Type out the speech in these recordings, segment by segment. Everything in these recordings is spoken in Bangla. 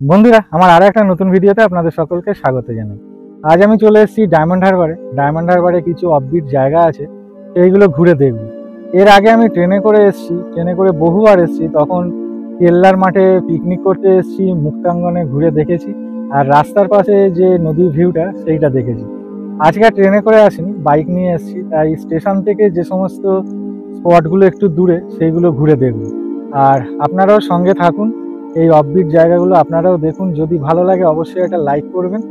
বন্ধুরা, আমার আরো একটা নতুন ভিডিওতে আপনাদের সকলকে স্বাগত জানাই। আজ আমি চলে এসেছি ডায়মন্ড হারবারে। ডায়মন্ড হারবারে কিছু অফবিট জায়গা আছে, সেইগুলো ঘুরে দেখব। এর আগে আমি ট্রেনে করে এসেছি, ট্রেনে করে বহুবার এসেছি। তখন কেল্লার মাঠে পিকনিক করতে এসেছি, মুক্তাঙ্গনে ঘুরে দেখেছি, আর রাস্তার পাশে যে নদীর ভিউটা সেইটা দেখেছি। আজকে আর ট্রেনে করে আসিনি, বাইক নিয়ে এসেছি, তাই স্টেশন থেকে যে সমস্ত স্পটগুলো একটু দূরে সেইগুলো ঘুরে দেখব। আর আপনারাও সঙ্গে থাকুন, এই অফবিট জায়গাগুলো আপনারাও দেখুন। যদি ভালো লাগে অবশ্যই একটা লাইক করবেন,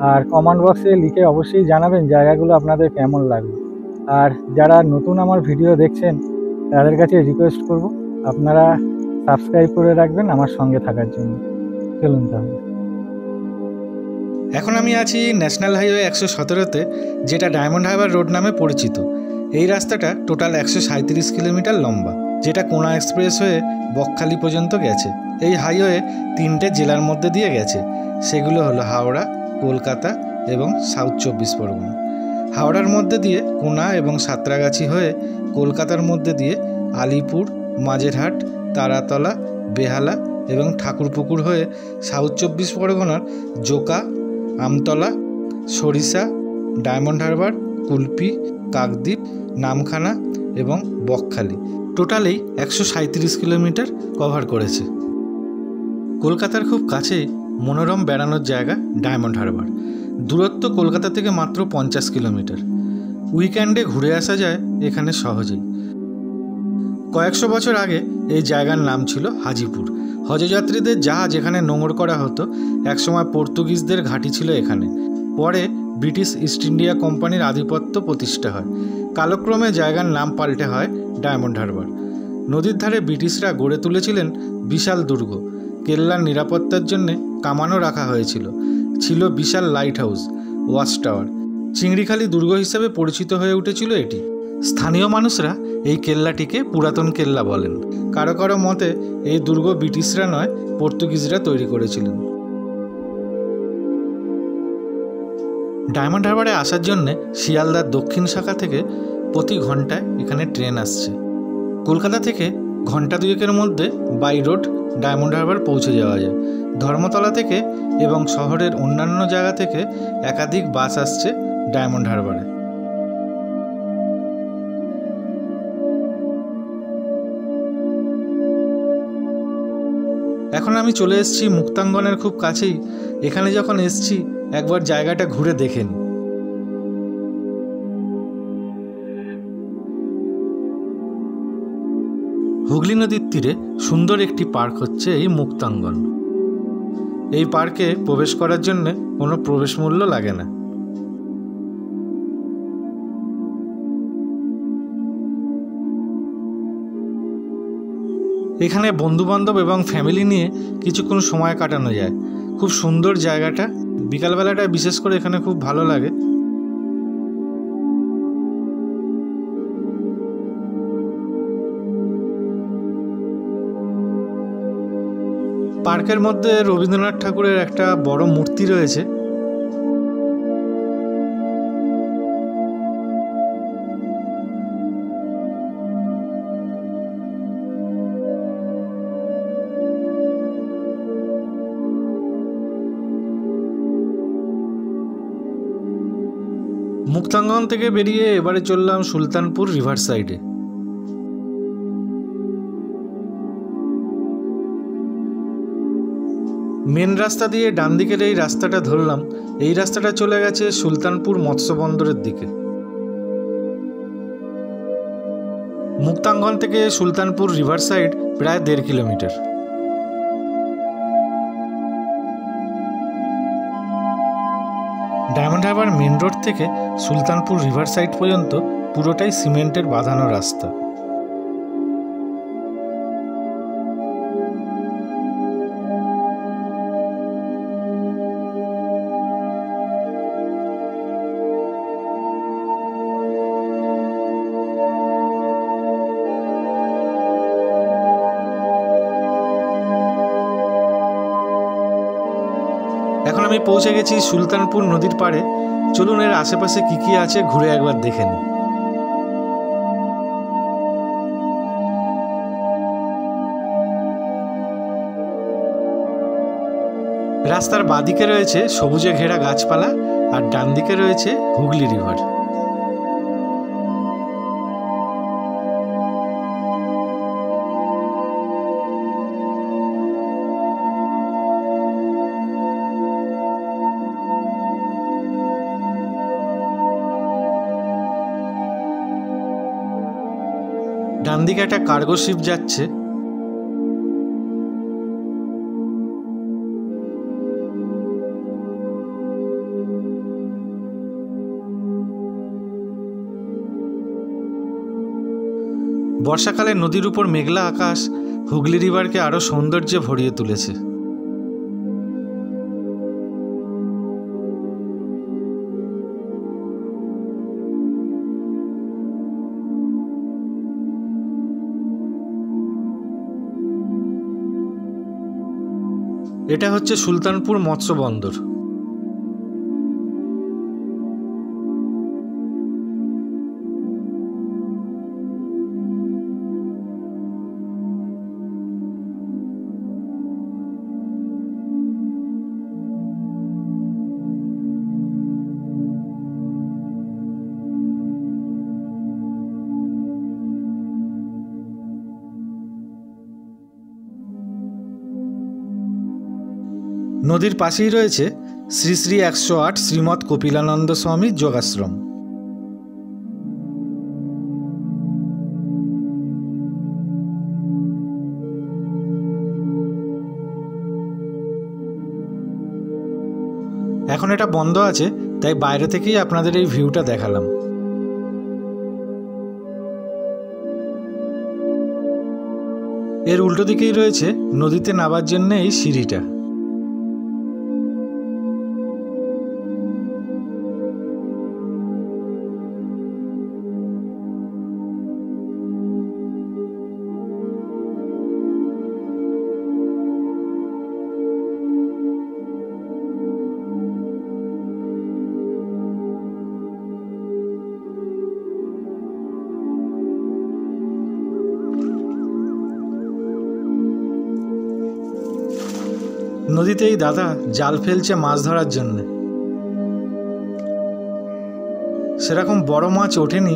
আর কমেন্ট বক্সে লিখে অবশ্যই জানাবেন জায়গাগুলো আপনাদের কেমন লাগবে। আর যারা নতুন আমার ভিডিও দেখছেন তাদের কাছে রিকোয়েস্ট করব আপনারা সাবস্ক্রাইব করে রাখবেন আমার সঙ্গে থাকার জন্য। চলুন তাহলে। এখন আমি আছি ন্যাশনাল হাইওয়ে ১১৭তে, যেটা ডায়মন্ড হারবার রোড নামে পরিচিত। এই রাস্তাটা টোটাল ১৩৭ কিলোমিটার লম্বা, যেটা কোনা এক্সপ্রেস হয়ে বকখালি পর্যন্ত গেছে। এই হাইওয়ে 3টে জেলার মধ্যে দিয়ে গেছে, সেগুলো হলো হাওড়া, কলকাতা এবং সাউথ ২৪ পরগনা। হাওড়ার মধ্যে দিয়ে কোনা এবং সাঁতরাগাছি হয়ে কলকাতার মধ্যে দিয়ে আলিপুর, মাঝেরহাট, তারাতলা, বেহালা এবং ঠাকুরপুকুর হয়ে সাউথ ২৪ পরগনার জোকা, আমতলা, সরিষা, ডায়মন্ড হারবার, কুলপি, কাকদ্বীপ, নামখানা এবং বকখালি টোটালেই ১৩৭ কিলোমিটার কভার করেছে। কলকাতার খুব কাছেই মনোরম বেড়ানোর জায়গা ডায়মন্ড হারবার। দূরত্ব কলকাতা থেকে মাত্র ৫০ কিলোমিটার। উইকেন্ডে ঘুরে আসা যায় এখানে সহজেই। কয়েকশো বছর আগে এই জায়গার নাম ছিল হাজিপুর। হজযাত্রীদের জাহাজ এখানে নোঙর করা হতো। একসময় পর্তুগিজদের ঘাঁটি ছিল এখানে। পরে ব্রিটিশ ইস্ট ইন্ডিয়া কোম্পানির আধিপত্য প্রতিষ্ঠা হয়। কালক্রমে জায়গার নাম পাল্টে হয় ডায়মন্ড হারবার। নদীর ধারে ব্রিটিশরা গড়ে তুলেছিলেন বিশাল দুর্গ। কেল্লার নিরাপত্তার জন্যে কামানও রাখা হয়েছিল। ছিল বিশাল লাইট হাউস, ওয়াচ টাওয়ার। চিংড়িখালি দুর্গ হিসেবে পরিচিত হয়ে উঠেছিল এটি। স্থানীয় মানুষরা এই কেল্লাটিকে পুরাতন কেল্লা বলেন। কারো কারো মতে এই দুর্গ ব্রিটিশরা নয়, পর্তুগিজরা তৈরি করেছিলেন। ডায়মন্ড হারবারে আসার জন্যে শিয়ালদার দক্ষিণ শাখা থেকে প্রতি ঘন্টায় এখানে ট্রেন আসছে। কলকাতা থেকে ঘন্টা দুয়েকের মধ্যে বাই রোড ডায়মন্ড হারবার পৌঁছে যাওয়া যায়। ধর্মতলা থেকে এবং শহরের অন্যান্য জায়গা থেকে একাধিক বাস আসছে ডায়মন্ড হারবারে। এখন আমি চলে এসেছি মুক্তাঙ্গনের খুব কাছেই। এখানে যখন এসেছি একবার জায়গাটা ঘুরে দেখে নিই। হুগলি নদীর তীরে সুন্দর একটি পার্ক হচ্ছে এই মুক্তাঙ্গন। এই পার্কে প্রবেশ করার জন্য কোনো প্রবেশ মূল্য লাগে না। এখানে বন্ধুবান্ধব এবং ফ্যামিলি নিয়ে কিছুক্ষণ সময় কাটানো যায়। খুব সুন্দর জায়গাটা। বিকালবেলাটা বিশেষ করে এখানে খুব ভালো লাগে। পার্কের মধ্যে রবীন্দ্রনাথ ঠাকুরের একটা বড় মূর্তি রয়েছে। মুক্তাঙ্গন থেকে বেরিয়ে এবারে চললাম সুলতানপুর রিভার সাইডে। মেন রাস্তা দিয়ে ডান দিকের এই রাস্তাটা ধরলাম। এই রাস্তাটা চলে গেছে সুলতানপুর মৎস্য বন্দরের দিকে। মুক্তাঙ্গন থেকে সুলতানপুর রিভার সাইড প্রায় ১.৫ kilometre. Diamond Harbour main road থেকে সুলতানপুর রিভার সাইড পর্যন্ত পুরোটাই সিমেন্টের বাঁধানো রাস্তা। এখন আমি পৌঁছে গেছি সুলতানপুর নদীর পাড়ে। চলুন এর আশেপাশে কি কি আছে ঘুরে একবার দেখে নিই। রাস্তার বাঁদিকে রয়েছে সবুজে ঘেরা গাছপালা আর ডান দিকে রয়েছে হুগলি রিভার। ডান দিকে একটা কার্গো শিপ যাচ্ছে। বর্ষাকালে নদীর উপর মেঘলা আকাশ হুগলি রিভারকে আরো সৌন্দর্যে ভরিয়ে তুলেছে। এটা হচ্ছে সুলতানপুর মৎস্য বন্দর। নদীর পাশেই রয়েছে শ্রী শ্রী 108 শ্রীমৎ কপিলানন্দ স্বামী যোগাশ্রম। এখন এটা বন্ধ আছে, তাই বাইরে থেকেই আপনাদের এই ভিউটা দেখালাম। এর উল্টো দিকেই রয়েছে নদীতে নামার জন্য এই সিঁড়িটা। নদীতে এই দাদা জাল ফেলছে মাছ ধরার জন্য। সেরকম বড় মাছ ওঠেনি,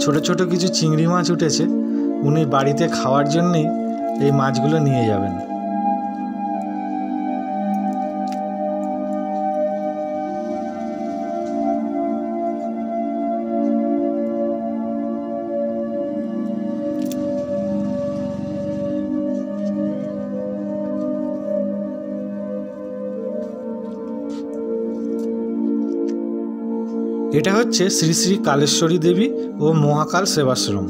ছোট ছোট কিছু চিংড়ি মাছ উঠেছে। উনি বাড়িতে খাওয়ার জন্যই এই মাছগুলো নিয়ে যাবেন। এটা হচ্ছে শ্রী শ্রী কালেশ্বরী দেবী ও মহাকাল সেবাশ্রম।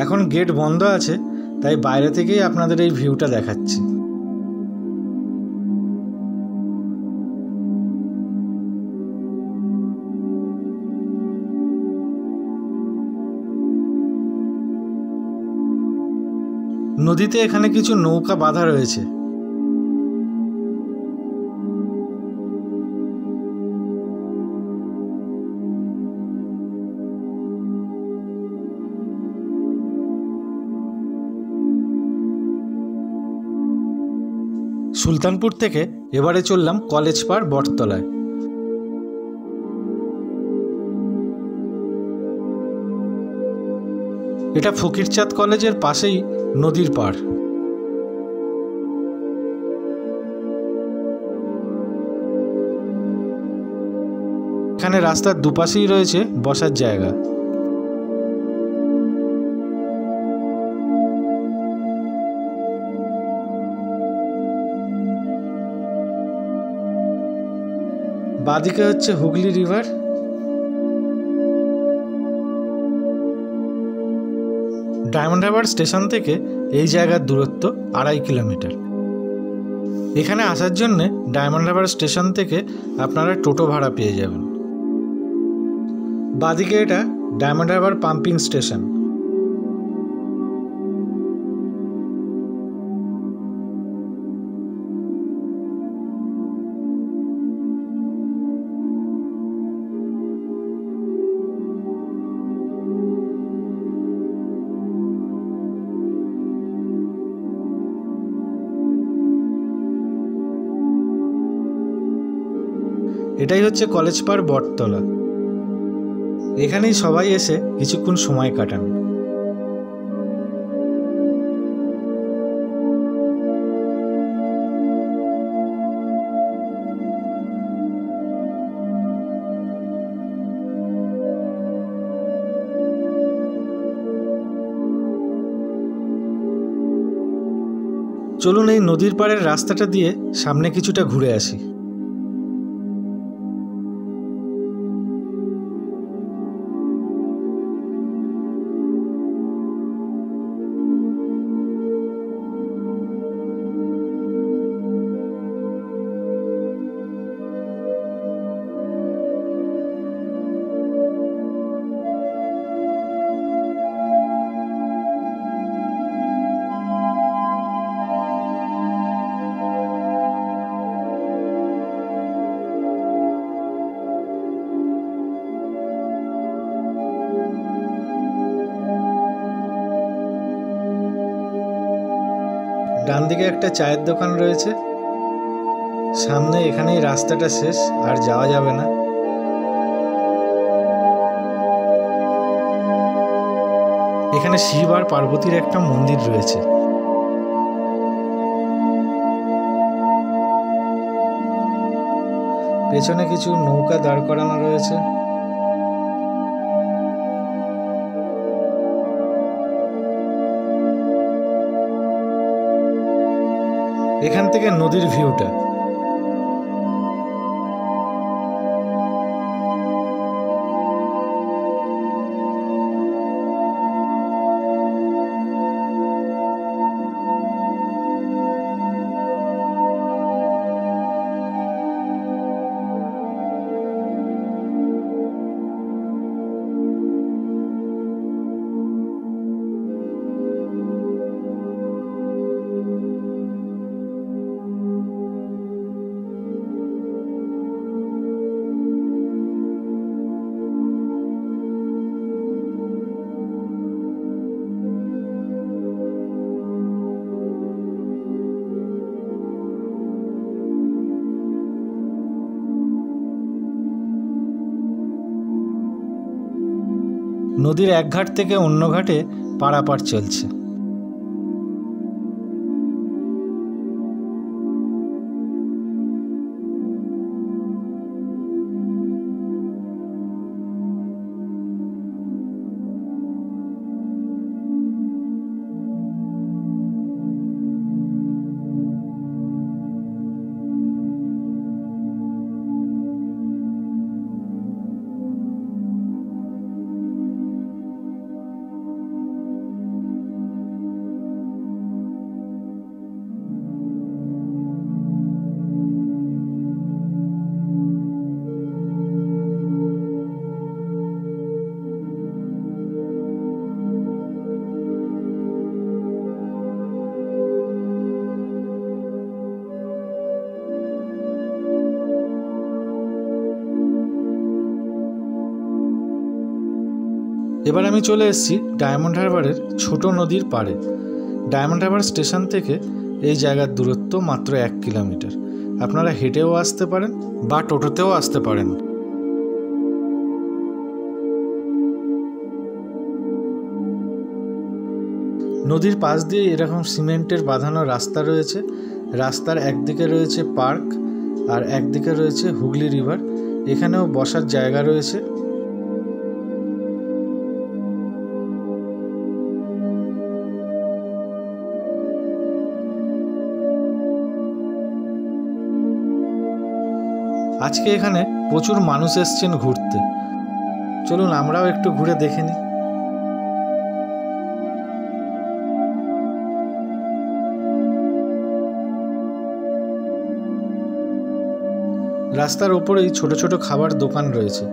এখন গেট বন্ধ আছে, তাই বাইরে থেকেই আপনাদের এই ভিউটা দেখাচ্ছি। নদীতে এখানে কিছু নৌকা বাঁধা রয়েছে। সুলতানপুর থেকে এবারে চললাম কলেজ পাড় বটতলায়। এটা ফকিরচাঁদ কলেজের পাশেই নদীর পাড়। এখানে রাস্তার দুপাশেই রয়েছে বসার জায়গা। বাদিকে হচ্ছে Hooghly river. Diamond Harbour station থেকে এই জায়গার দূরত্ব 2.5 কিলোমিটার। এখানে আসার জন্য ডায়মন্ড হারবার স্টেশন থেকে আপনারা টোটো ভাড়া পেয়ে যাবেন। বাদিকে এটা ডায়মন্ড হারবার পাম্পিং স্টেশন। এটাই হচ্ছে কলেজ পাড় বটতলা। এখানেই সবাই এসে কিছুক্ষণ সময় কাটান। চলুন এই নদীর পাড়ের রাস্তাটা দিয়ে সামনে কিছুটা ঘুরে আসি। ডান দিকে একটা চায়ের দোকান রয়েছে, সামনে এখানেই রাস্তাটা শেষ, আর যাওয়া যাবে না। এখানে শিব আর পার্বতীর একটা মন্দির রয়েছে। পেছনে কিছু নৌকা দাঁড় করানো রয়েছে। এখান থেকে নদীর ভিউটা। নদীর এক ঘাট থেকে অন্য ঘাটে পারাপার চলছে। এবার আমি চলে এসেছি ডায়মন্ড হারবারের ছোট নদীর পাড়ে। ডায়মন্ড হারবার স্টেশন থেকে এই জায়গার দূরত্ব মাত্র 1 কিলোমিটার। আপনারা হেঁটেও আসতে পারেন বা টোটোতেও আসতে পারেন। নদীর পাশ দিয়ে এরকম সিমেন্টের বাঁধানো রাস্তা রয়েছে। রাস্তার একদিকে রয়েছে পার্ক আর একদিকে রয়েছে হুগলি রিভার। এখানেও বসার জায়গা রয়েছে। আজকে এখানে প্রচুর মানুষ এসছেন ঘুরতে। চলুন আমরাও একটু ঘুরে দেখে নিই। রাস্তার ওপরেই ছোট ছোট খাবার দোকান রয়েছে।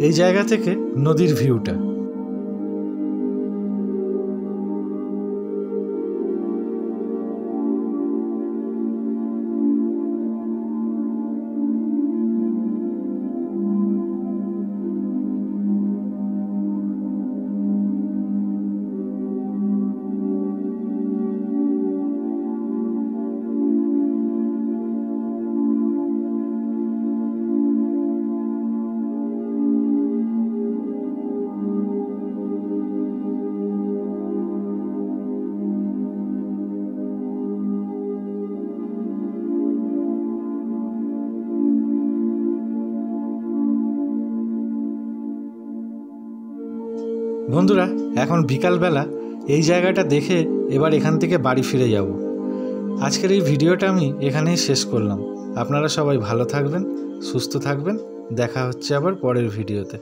এই জায়গা থেকে নদীর ভিউটা। বন্ধুরা, এখন বিকালবেলা এই জায়গাটা দেখে এবার এখান থেকে বাড়ি ফিরে যাব। আজকের এই ভিডিওটা আমি এখানেই শেষ করলাম। আপনারা সবাই ভালো থাকবেন, সুস্থ থাকবেন। দেখা হচ্ছে আবার পরের ভিডিওতে।